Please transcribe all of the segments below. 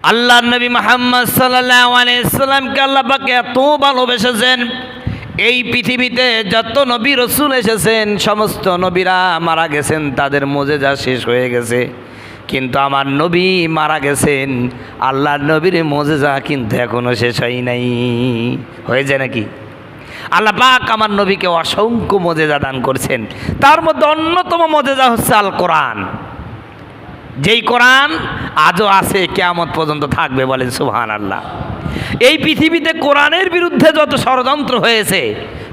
আল্লাহর নবী মুহাম্মদ সাল্লাল্লাহু আলাইহি সাল্লামকে আল্লাহ পাক এত ভালোবেসেছেন, এই পৃথিবীতে যত নবী রসুল এসেছেন সমস্ত নবীরা মারা গেছেন, তাদের মুজিজা শেষ হয়ে গেছে। কিন্তু আমার নবী মারা গেছেন, আল্লাহর নবীর মুজিজা কিন্তু এখনো শেষ হয় নাই। হয়ে যায় নাকি? আল্লাহ পাক আমার নবীকে অসংখ্য মুজিজা দান করছেন, তার মধ্যে অন্যতম মুজিজা হচ্ছে আল কোরআন। যেই কোরআন আজও আছে, কিয়ামত পর্যন্ত থাকবে, বলেন সুবহানাল্লাহ। এই পৃথিবীতে কোরআনের বিরুদ্ধে যত ষড়যন্ত্র হয়েছে,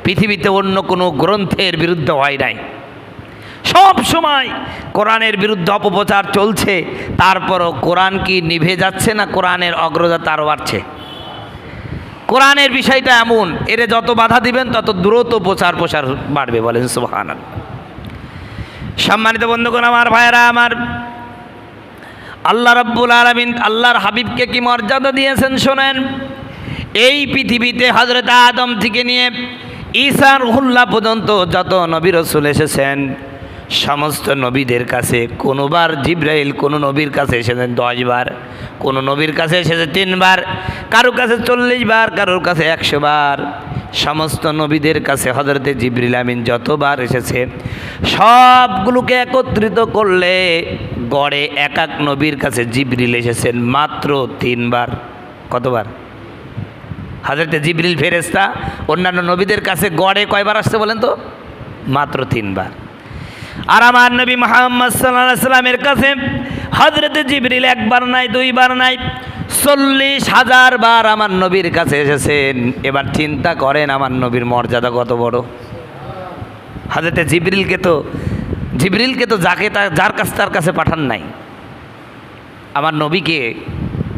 পৃথিবীতে অন্য কোনো গ্রন্থের বিরুদ্ধে হয় নাই। সব সময় কোরআনের বিরুদ্ধে অপপ্রচার চলছে, তারপরও কোরআন কি নিভে যাচ্ছে না? কোরআনের অগ্রযাত্রা আরও বাড়ছে। কোরআনের বিষয়টা এমন, এর যত বাধা দিবেন তত দ্রুত প্রচার বাড়বে, বলেন সুবহানাল্লাহ। সম্মানিত বন্ধুগণ, আমার ভাইয়েরা আমার, আল্লাহ রাব্বুল আলামিন আল্লাহর হাবিবকে কি মর্যাদা দিয়েছেন শোনেন। এই পৃথিবীতে হযরত আদম থেকে নিয়ে ঈসা রুহুল্লাহ পর্যন্ত যত নবী রাসূল এসেছেন, সমস্ত নবীদের কাছে কোনোবার জিবরাইল কোনো নবীর কাছে এসেছেন 10 বার, কোনো নবীর কাছে এসেছে 3 বার, কারোর কাছে 40 বার, কারোর কাছে 100 বার। সমস্ত নবীদের কাছে হযরতে জিবরিল আমিন যতবার এসেছে, সবগুলোকে একত্রিত করলে গড়ে এক এক নবীর কাছে জিবরিল এসেছেন মাত্র 3 বার। কতবার? হযরতে জিবরিল ফেরেশতা অন্যান্য নবীদের কাছে গড়ে কয়বার আসছে বলেন তো? মাত্র 3 বার। আর আমার নবী মুহাম্মদ সাল্লাল্লাহু আলাইহি সাল্লামের কাছে হযরতে জিবরিল 1 বার নাই, 2 বার নাই, 40,000 বার আমার নবীর কাছে এসেছেন। এবার চিন্তা করেন আমার নবীর মর্যাদা কত বড়। হযরতে জিবরিলকে তো যার কাছে তার কাছে পাঠান নাই, আমার নবীকে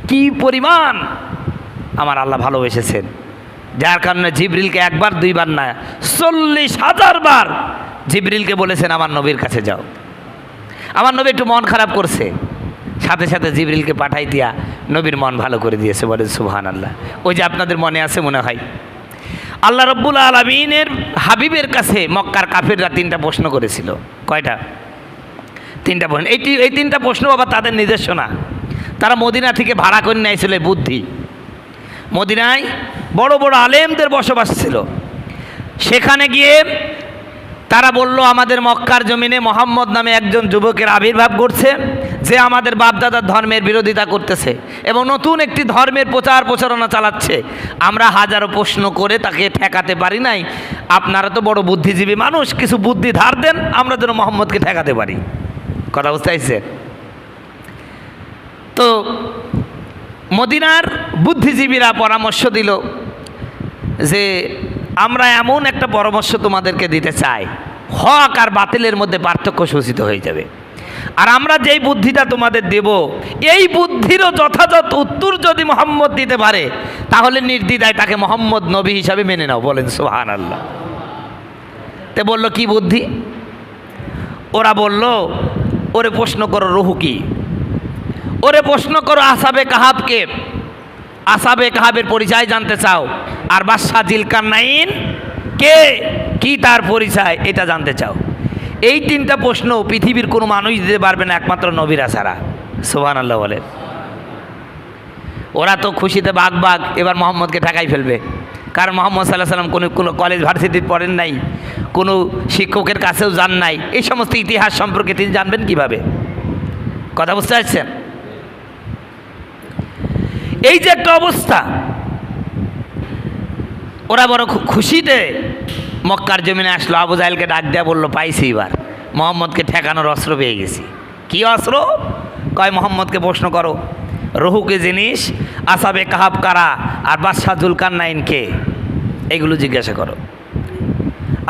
কি পরিমাণ আমার আল্লাহ ভালোবেসেছেন, যার কারণে জিবরিলকে 1 বার 2 বার না 40,000 বার জিবরিলকে বলেছেন আমার নবীর কাছে যাও। আমার নবী একটু মন খারাপ করছে, সাথে সাথে জিবরিলকে পাঠাই দিয়া নবীর মন ভালো করে দিয়েছে, বলেন সুবহানাল্লাহ। ওই যে আপনাদের মনে আছে মনে হয়, আল্লাহ রাব্বুল আলামিনের হাবিবের কাছে মক্কার কাফিররা 3টা প্রশ্ন করেছিল। কয়টা? 3টা প্রশ্ন। এই 3টা প্রশ্ন বাবা তাদের নিজস্ব না, তারা মদিনা থেকে ভাড়া করে নিয়েছিল বুদ্ধি। মদিনায় বড় বড় আলেমদের বসবাস ছিল, সেখানে গিয়ে তারা বলল আমাদের মক্কার জমিনে মোহাম্মদ নামে একজন যুবকের আবির্ভাব ঘটছে, যে আমাদের বাপদাদার ধর্মের বিরোধিতা করতেছে এবং নতুন একটি ধর্মের প্রচারণা চালাচ্ছে। আমরা হাজারো প্রশ্ন করে তাকে ঠেকাতে পারি নাই, আপনারা তো বড় বুদ্ধিজীবী মানুষ, কিছু বুদ্ধি ধার দেন, আমরা যেন মোহাম্মদকে ঠেকাতে পারি। কথা বুঝতে পারছে? তো মদিনার বুদ্ধিজীবীরা পরামর্শ দিল যে আমরা এমন একটা পরামর্শ তোমাদেরকে দিতে চাই, হক আর বাতিলের মধ্যে পার্থক্য সূচিত হয়ে যাবে। আর আমরা যেই বুদ্ধিটা তোমাদের দেব, এই বুদ্ধিরও যথাযথ উত্তর যদি মোহাম্মদ দিতে পারে, তাহলে নির্দ্বিধায় তাকে মোহাম্মদ নবী হিসাবে মেনে নাও, বলেন সুবহানাল্লাহ। তে বলল কি বুদ্ধি? ওরা বলল ওরে প্রশ্ন করো রুহু কি, ওরে প্রশ্ন করো আসহাবে কাহাবকে, আসহাবে কাহাবের পরিচয় জানতে চাও, আর বাদশা জিলকারনাইন কে, কি তার পরিচয় এটা জানতে চাও। এই 3টা প্রশ্ন পৃথিবীর কোনো মানুষ দিতে পারবে না একমাত্র নবীরা ছাড়া, সুবহানাল্লাহ বলেন। ওরা তো খুশিতে বাঘ এবার মোহাম্মদকে ঠেকাই ফেলবে, কারণ মোহাম্মদ সাল্লাল্লাহু আলাইহি সাল্লাম কোনো কলেজ ভার্সিটি পড়েন নাই, কোনো শিক্ষকের কাছেও যান নাই, এই সমস্ত ইতিহাস সম্পর্কে তিনি জানবেন কিভাবে? কথা বুঝতে পারছেন? এই যে একটা অবস্থা, ওরা বড় খুশিতে মক্কার জমিনে আসলো। আবু জাহেলকে ডাক দেয়া বলল পাইছি, এবার মোহাম্মদকে ঠেকানোর অস্ত্র পেয়ে গেছি। কি অস্ত্র? কয় মোহাম্মদকে প্রশ্ন করো রুহুকে জিনিস, আসহাবে কাহাব কারা, আর বাদশা জুলকারনাইন কে, এগুলো জিজ্ঞাসা করো।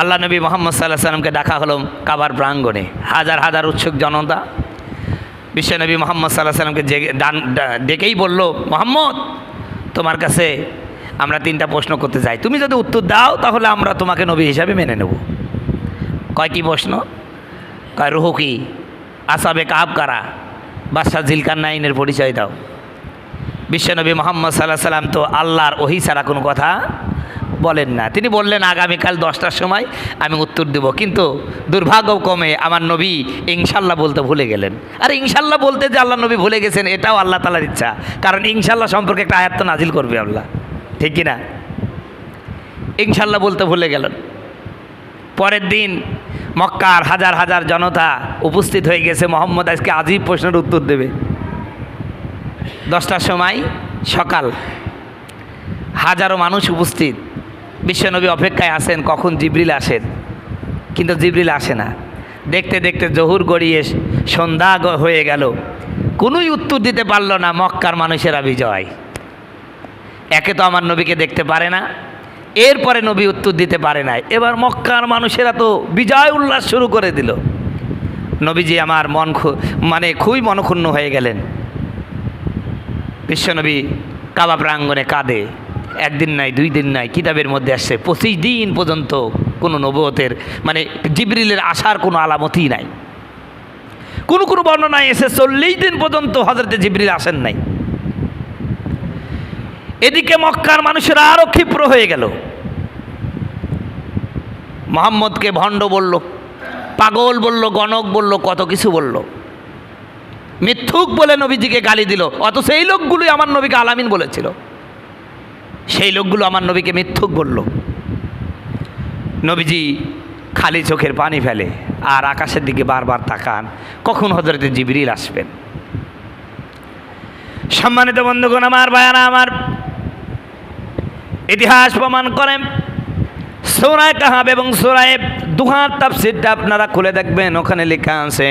আল্লাহ নবী মুহাম্মদ সাল্লাল্লাহু আলাইহি সাল্লামকে ডাকা হলো কাবার প্রাঙ্গণে, হাজার হাজার উৎসুক জনতা। বিশ্বনবী মুহাম্মদ সাল্লাল্লাহু আলাইহি সাল্লামকে ডেকেই বলল, মুহাম্মদ তোমার কাছে আমরা 3টা প্রশ্ন করতে চাই, তুমি যদি উত্তর দাও তাহলে আমরা তোমাকে নবী হিসাবে মেনে নেব। কয় কি প্রশ্ন? কয় রুহু কি, আসহাবে কাহাব কারা, বাদশা জিলকারনাইনের পরিচয় দাও। বিশ্বনবী মুহাম্মদ সাল্লাল্লাহু আলাইহি সাল্লাম তো আল্লাহর ওহী ছাড়া কোনো কথা বলেন না। তিনি বললেন আগামীকাল 10টার সময় আমি উত্তর দেব, কিন্তু দুর্ভাগ্যক্রমে আমার নবী ইনশাল্লাহ বলতে ভুলে গেলেন। আর ইনশাল্লাহ বলতে যে আল্লাহ নবী ভুলে গেছেন এটাও আল্লাহ তাআলার ইচ্ছা, কারণ ইনশাল্লাহ সম্পর্কে একটা আয়াত তো নাজিল করবে আল্লাহ, ঠিক কি না? ইনশাল্লাহ বলতে ভুলে গেলেন। পরের দিন মক্কার হাজার হাজার জনতা উপস্থিত হয়ে গেছে, মোহাম্মদ আজকে আজীব প্রশ্নের উত্তর দেবে। 10টার সময় সকাল, হাজারো মানুষ উপস্থিত, বিশ্বনবী অপেক্ষায় আছেন কখন জিবরিল আসেন, কিন্তু জিবরিল আসে না। দেখতে দেখতে জহুর গড়িয়ে সন্ধ্যা হয়ে গেল, কোনোই উত্তর দিতে পারল না। মক্কার মানুষেরা বিজয়। একে তো আমার নবীকে দেখতে পারে না, এরপরে নবী উত্তর দিতে পারে না। এবার মক্কার মানুষেরা তো বিজয় উল্লাস শুরু করে দিল। নবীজি আমার খুবই মনক্ষুণ্ণ হয়ে গেলেন। বিশ্বনবী কাবা প্রাঙ্গণে কাঁদে। একদিন নাই, 2 দিন নাই, কিতাবের মধ্যে আসছে 25 দিন পর্যন্ত কোনো নবুয়তের জিবরিলের আসার কোনো আলামতই নাই। কোনো কোনো বর্ণনায় এসে 40 দিন পর্যন্ত হযরতে জিবরিল আসেন নাই। এদিকে মক্কার মানুষেরা আরও ক্ষিপ্র হয়ে গেল। মুহাম্মদকে ভণ্ড বলল, পাগল বলল, গণক বলল, কত কিছু বলল, মিথ্যুক বলে নবীজিকে গালি দিল। অত সেই লোকগুলোই আমার নবীকে আলামিন বলেছিল, সেই লোকগুলো আমার নবীকে মিথ্যুক বলল। নবীজি খালি চোখের পানি ফেলে আর আকাশের দিকে বারবার তাকান, কখন হযরতে জিবরিল আসবেন। সম্মানিত বন্ধুগণ আমার, ভাইয়ারা আমার, ইতিহাস প্রমাণ করেন সূরা কাহাব এবং সূরা দুহার তাফসীরটা আপনারা খুলে দেখবেন, ওখানে লেখা আছে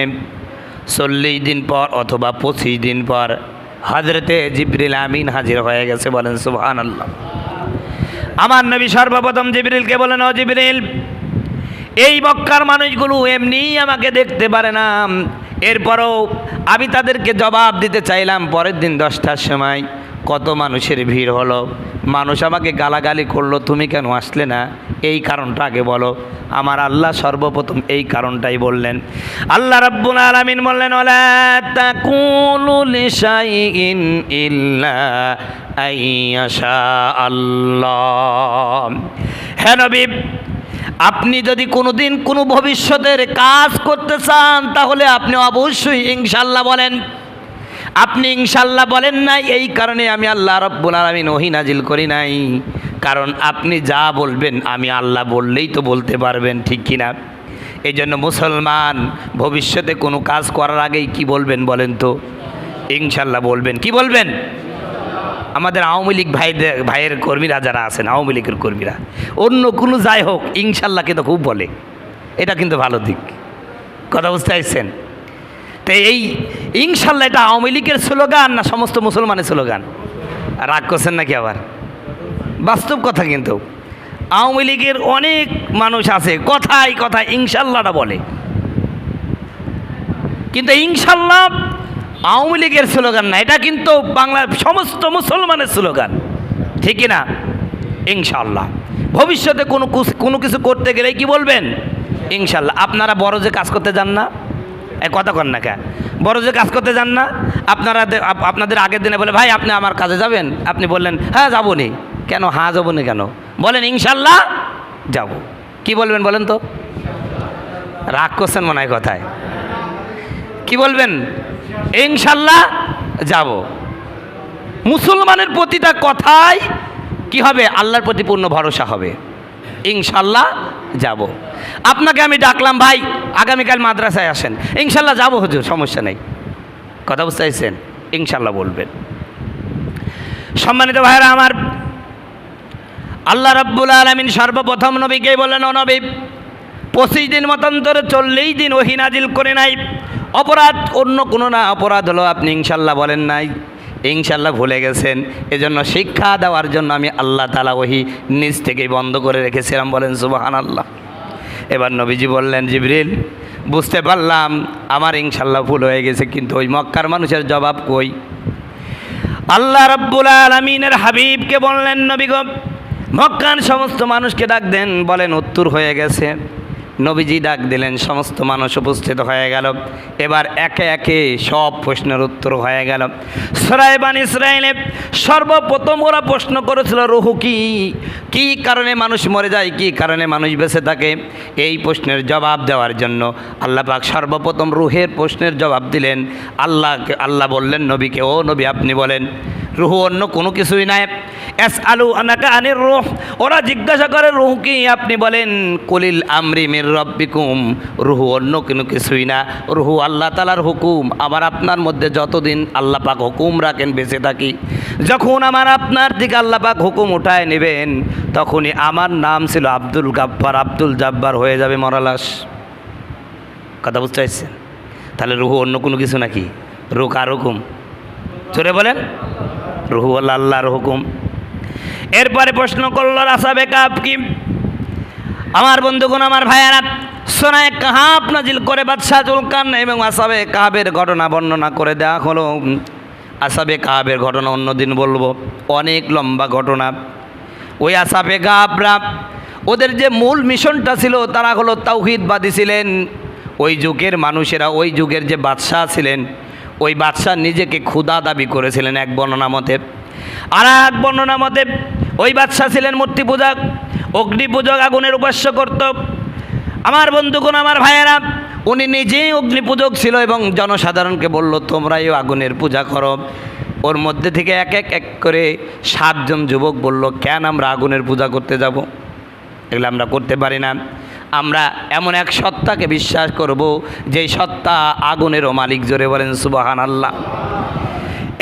40 দিন পর অথবা 25 দিন পর হযরতে জিবরিল আমিন হাজির হয়ে গেছে। বলেন সুবহানাল্লাহ। আমার নবী সর্বপ্রথম জিবরিলকে বলেন, ও জিবরিল, এই মক্কার মানুষগুলো এমনিই আমাকে দেখতে পারে না, এরপরও আমি তাদেরকে জবাব দিতে চাইলাম। পরের দিন 10টার সময় কত মানুষের ভিড় হলো, মানুষ আমাকে গালাগালি করলো, তুমি কেন আসলে না, এই কারণটা আগে বলো। আমার আল্লাহ সর্বপ্রথম এই কারণটাই বললেন। আল্লাহ রাব্বুল আলামিন বললেন, ওয়ালা তাকুলু লিশাইইন ইল্লা আইয়াশা আল্লাহ। হে নবী, আপনি যদি কোনোদিন কোনো ভবিষ্যতের কাজ করতে চান তাহলে আপনি অবশ্যই ইনশাআল্লাহ বলেন। আপনি ইনশাআল্লাহ বলেন নাই, এই কারণে আমি আল্লাহ রাব্বুল আলামিন ওহী নাজিল করি নাই, কারণ আপনি যা বলবেন আমি আল্লাহ বললেই তো বলতে পারবেন, ঠিক কিনা? এই জন্য মুসলমান ভবিষ্যতে কোনো কাজ করার আগেই কি বলবেন বলেন তো? ইনশাআল্লাহ বলবেন। কি বলবেন? আমাদের আওয়ামী লীগ ভাইয়ের কর্মীরা যারা আছেন, আওয়ামী লীগের কর্মীরা, অন্য কোনো যাই হোক ইনশাআল্লাহকে তো খুব বলে, এটা কিন্তু ভালো দিক। কথা বুঝতে পারছেন? তো এই ইনশাআল্লাহ এটা আওয়ামী লীগের স্লোগান না সমস্ত মুসলমানের স্লোগান? রাগ করছেন নাকি আবার? বাস্তব কথা। কিন্তু আওয়ামী লীগের অনেক মানুষ আছে কথায় কথায় ইনশাআল্লাহটা বলে, কিন্তু ইনশাআল্লাহ আওয়ামী লীগের স্লোগান না, এটা কিন্তু বাংলার সমস্ত মুসলমানের স্লোগান, ঠিক না? ইনশাআল্লাহ ভবিষ্যতে কোনো কিছু করতে গেলে কি বলবেন? ইনশাআল্লাহ। আপনারা বড় যে কাজ করতে যান না, কথা কন না, কে বড় যে কাজ করতে যান না, আপনাদের আগের দিনে বলে, ভাই আপনি আমার কাজে যাবেন, আপনি বললেন হ্যাঁ যাবো নি, কেন হ্যাঁ যাবো নি কেন? বলেন ইনশাআল্লাহ যাব। কি বলবেন বলেন তো? রাগ করছেন মনে হয় কথায়। কি বলবেন? ইনশাআল্লাহ যাব। মুসলমানের প্রতিটা কথায় কি হবে? আল্লাহর প্রতি পূর্ণ ভরসা হবে। ইনশাআল্লাহ যাব। আপনাকে আমি ডাকলাম, ভাই আগামীকাল মাদ্রাসায় আসেন, ইনশাআল্লাহ যাব হুজুর, সমস্যা নেই। কথা বুঝতে পারছেন? ইনশাআল্লাহ বলবেন। সম্মানিত ভাইরা আমার, আল্লাহ রাব্বুল আলামিন সর্বপ্রথম নবীকে বলেন, ও নবী, 25 দিন মতান্তরে 40 দিন ওহী নাজিল করে নাই। অপরাধ অন্য কোনো না, অপরাধ হলো আপনি ইনশাআল্লাহ বলেন নাই, ইনশাআল্লাহ ভুলে গেছেন। এজন্য শিক্ষা দেওয়ার জন্য আমি আল্লাহ তাআলা ওহী নিজ থেকেই বন্ধ করে রেখেছিলাম। বলেন সুবহানাল্লাহ। এবার নবীজি বললেন, জিবরিল, বুঝতে পারলাম আমার ইনশাআল্লাহ ভুল হয়ে গেছে, কিন্তু ওই মক্কার মানুষের জবাব কই? আল্লাহ রাব্বুল আলামিনের হাবিবকে বললেন, নবী গো, মক্কার সমস্ত মানুষকে ডাক দেন, বলেন উত্তর হয়ে গেছে। নবীজি ডাক দিলেন, সমস্ত মানুষ উপস্থিত হয়ে গেল। এবার একে একে সব প্রশ্নের উত্তর হয়ে গেল। সূরা বনী ইসরাঈলে সর্বপ্রথম ওরা প্রশ্ন করেছিল, রূহ কি, কী কারণে মানুষ মরে যায়, কী কারণে মানুষ বেঁচে থাকে। এই প্রশ্নের জবাব দেওয়ার জন্য আল্লাহ পাক সর্বপ্রথম রূহের প্রশ্নের জবাব দিলেন। আল্লাহ বললেন নবীকে, ও নবী আপনি বলেন, রূহ অন্য কোনো কিছুই নাই। ইয়াসআলুনাকা আনির রূহ, ওরা জিজ্ঞাসা করে রূহ কি, আপনি বলেন কুলিল আমরি মির রব্বিকুম, রূহ অন্য কোনো কিছুই না, রূহ আল্লাহ তাআলার হুকুম। আমার আপনার মধ্যে যতদিন আল্লাহ পাক হুকুম রাখেন বেঁচে থাকি, যখন আমার আপনার দিকে আল্লাহ পাক হুকুম উঠায় নেবেন, তখনই আমার নাম ছিল আব্দুল গাফফার, আব্দুল জাব্বার হয়ে যাবে মরালাস। কথা বুঝতে পারছেন? তাহলে রূহ অন্য কোনো কিছু নাকি? রূহ কার হুকুম? জোরে বলেন। রূহ হল আল্লাহর হুকুম। এরপরে প্রশ্ন করল আসহাবে কাহফ কি। আমার বন্ধুগণ, আমার ভাইয়ারা, সূরা কাহফ নাজিল করে বাদশাহ যুলকারনাইন এবং আসহাবে কাহফের ঘটনা বর্ণনা করে দেওয়া হলো। আসহাবে কাহফের ঘটনা অন্যদিন বলবো, অনেক লম্বা ঘটনা। ওই আসহাবে কাহফরা, ওদের যে মূল মিশনটা ছিল, তারা হলো তাওহীদবাদী ছিলেন। ওই যুগের মানুষেরা, ওই যুগের যে বাদশাহ ছিলেন, ওই বাদশাহ নিজেকে খোদা দাবি করেছিলেন এক বর্ণনা মতে। আর এক বর্ণনা মতে ওই বাদশাহ ছিলেন মূর্তি পূজক, অগ্নি পূজক, আগুনের উপাস্য করত। আমার বন্ধুগণ, আমার ভাইয়েরা, উনি নিজেই অগ্নি পূজক ছিল এবং জনসাধারণকে বলল, তোমরাই আগুনের পূজা করো। ওর মধ্যে থেকে এক এক করে 7 জন যুবক বলল, কেন আমরা আগুনের পূজা করতে যাব? এগুলো আমরা করতে পারি না। আমরা এমন এক সত্তাকে বিশ্বাস করব, যেই সত্তা আগুনেরও মালিক। জোরে বলেন সুবহানাল্লাহ।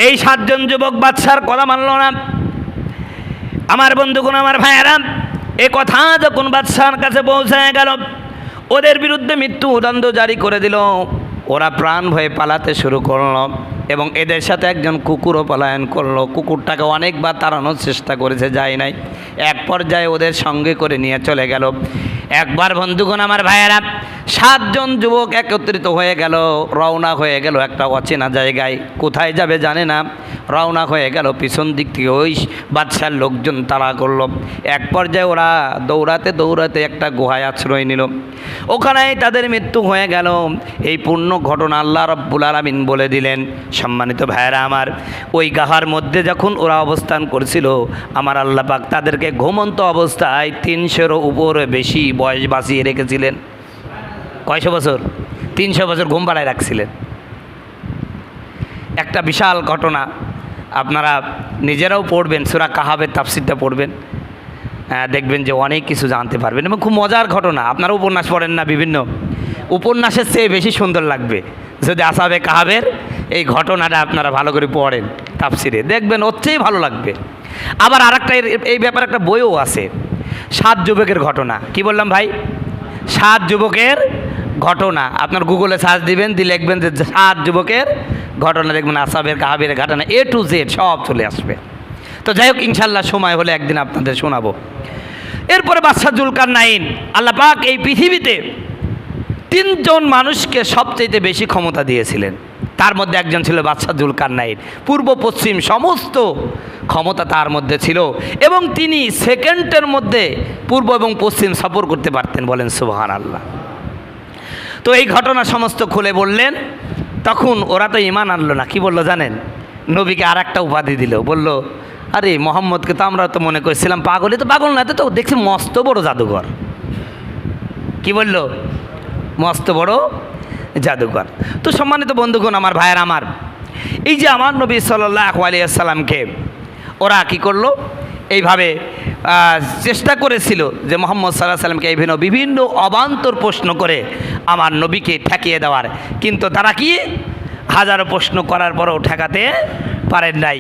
এই 7 জন যুবক বাদশার কথা মানল না। আমার বন্ধুগণ, আমার ভাইয়েরা, এ কথা যখন বাদশার কাছে পৌঁছায় গেল, ওদের বিরুদ্ধে মৃত্যুদণ্ড জারি করে দিল। ওরা প্রাণ ভয়ে পালাতে শুরু করলো এবং এদের সাথে একজন কুকুরও পলায়ন করলো। কুকুরটাকে অনেকবার তাড়ানোর চেষ্টা করেছে, যায় নাই। এক পর্যায়ে ওদের সঙ্গে করে নিয়ে চলে গেল। একবার বন্ধুগণ, আমার ভাইয়েরা, 7 জন যুবক একত্রিত হয়ে গেল, রওনা হয়ে গেল একটা অচেনা জায়গায়। কোথায় যাবে জানে না, রওনা হয়ে গেল। পিছন দিক থেকে ওই বাদশার লোকজন তাড়া করলো। এক পর্যায়ে ওরা দৌড়াতে দৌড়াতে একটা গুহায় আশ্রয় নিল। ওখানেই তাদের মৃত্যু হয়ে গেল। এই পূর্ণ ঘটনা আল্লাহ রাব্বুল আলামিন বলে দিলেন। সম্মানিত ভাইয়েরা আমার, ওই গুহার মধ্যে যখন ওরা অবস্থান করছিল, আমার আল্লাহ পাক তাদেরকে ঘুমন্ত অবস্থায় 300-এরও উপরে বেশি বয়স বাঁচিয়ে রেখেছিলেন। কয়শো বছর? 300 বছর ঘুম পাড়ায় রাখছিলেন। একটা বিশাল ঘটনা, আপনারা নিজেরাও পড়বেন, সূরা কাহফের তাফসীরটা পড়বেন, দেখবেন যে অনেক কিছু জানতে পারবেন এবং খুব মজার ঘটনা। আপনারা উপন্যাস পড়েন না, বিভিন্ন উপন্যাসের চেয়ে বেশি সুন্দর লাগবে যদি আসহাবে কাহফের এই ঘটনাটা আপনারা ভালো করে পড়েন তাফসীরে, দেখবেন ওর চেয়েই ভালো লাগবে। আবার আরেকটা এই ব্যাপারে একটা বইও আছে, 7 যুবকের ঘটনা। কি বললাম ভাই? 7 যুবকের ঘটনা। আপনার গুগলে সার্চ দিবেন, দিয়ে লিখবেন যে 7 যুবকের ঘটনা, দেখবেন আসহাবে কাহফের ঘটনা A to Z সব চলে আসবে। তো যাই হোক, ইনশাল্লাহ সময় হলে একদিন আপনাদের শোনাবো। এরপরে বাদশাহ যুলকারনাইন, আল্লাহ পাক এই পৃথিবীতে 3 জন মানুষকে সবচেয়ে বেশি ক্ষমতা দিয়েছিলেন। তার মধ্যে একজন ছিল বাদশাহ যুলকারনাইন। পূর্ব পশ্চিম সমস্ত ক্ষমতা তার মধ্যে ছিল এবং তিনি সেকেন্ডের মধ্যে পূর্ব এবং পশ্চিম সফর করতে পারতেন। বলেন সুবহানাল্লাহ। তো এই ঘটনা সমস্ত খুলে বললেন। তখন ওরা তো ঈমান আনলো না। কি বললো জানেন? নবীকে আর একটা উপাধি দিল। বলল, আরে মোহাম্মদকে তো আমরা তো মনে করছিলাম পাগলই, তো পাগল না, তো দেখছি মস্ত বড় জাদুঘর। কি বলল? মস্ত বড় জাদুঘর। তো সম্মানিত বন্ধুগণ, আমার ভাইয়ের, আমার এই যে আমার নবী সাল্লাল্লাহু আলাইহি ওয়াসাল্লামকে ওরা কি করলো, এইভাবে চেষ্টা করেছিল যে মোহাম্মদ সাল্লাল্লাহু আলাইহি ওয়াসাল্লামকে এই বিভিন্ন অবান্তর প্রশ্ন করে আমার নবীকে ঠেকিয়ে দেওয়ার। কিন্তু তারা কি হাজারো প্রশ্ন করার পরও ঠেকাতে পারেন নাই।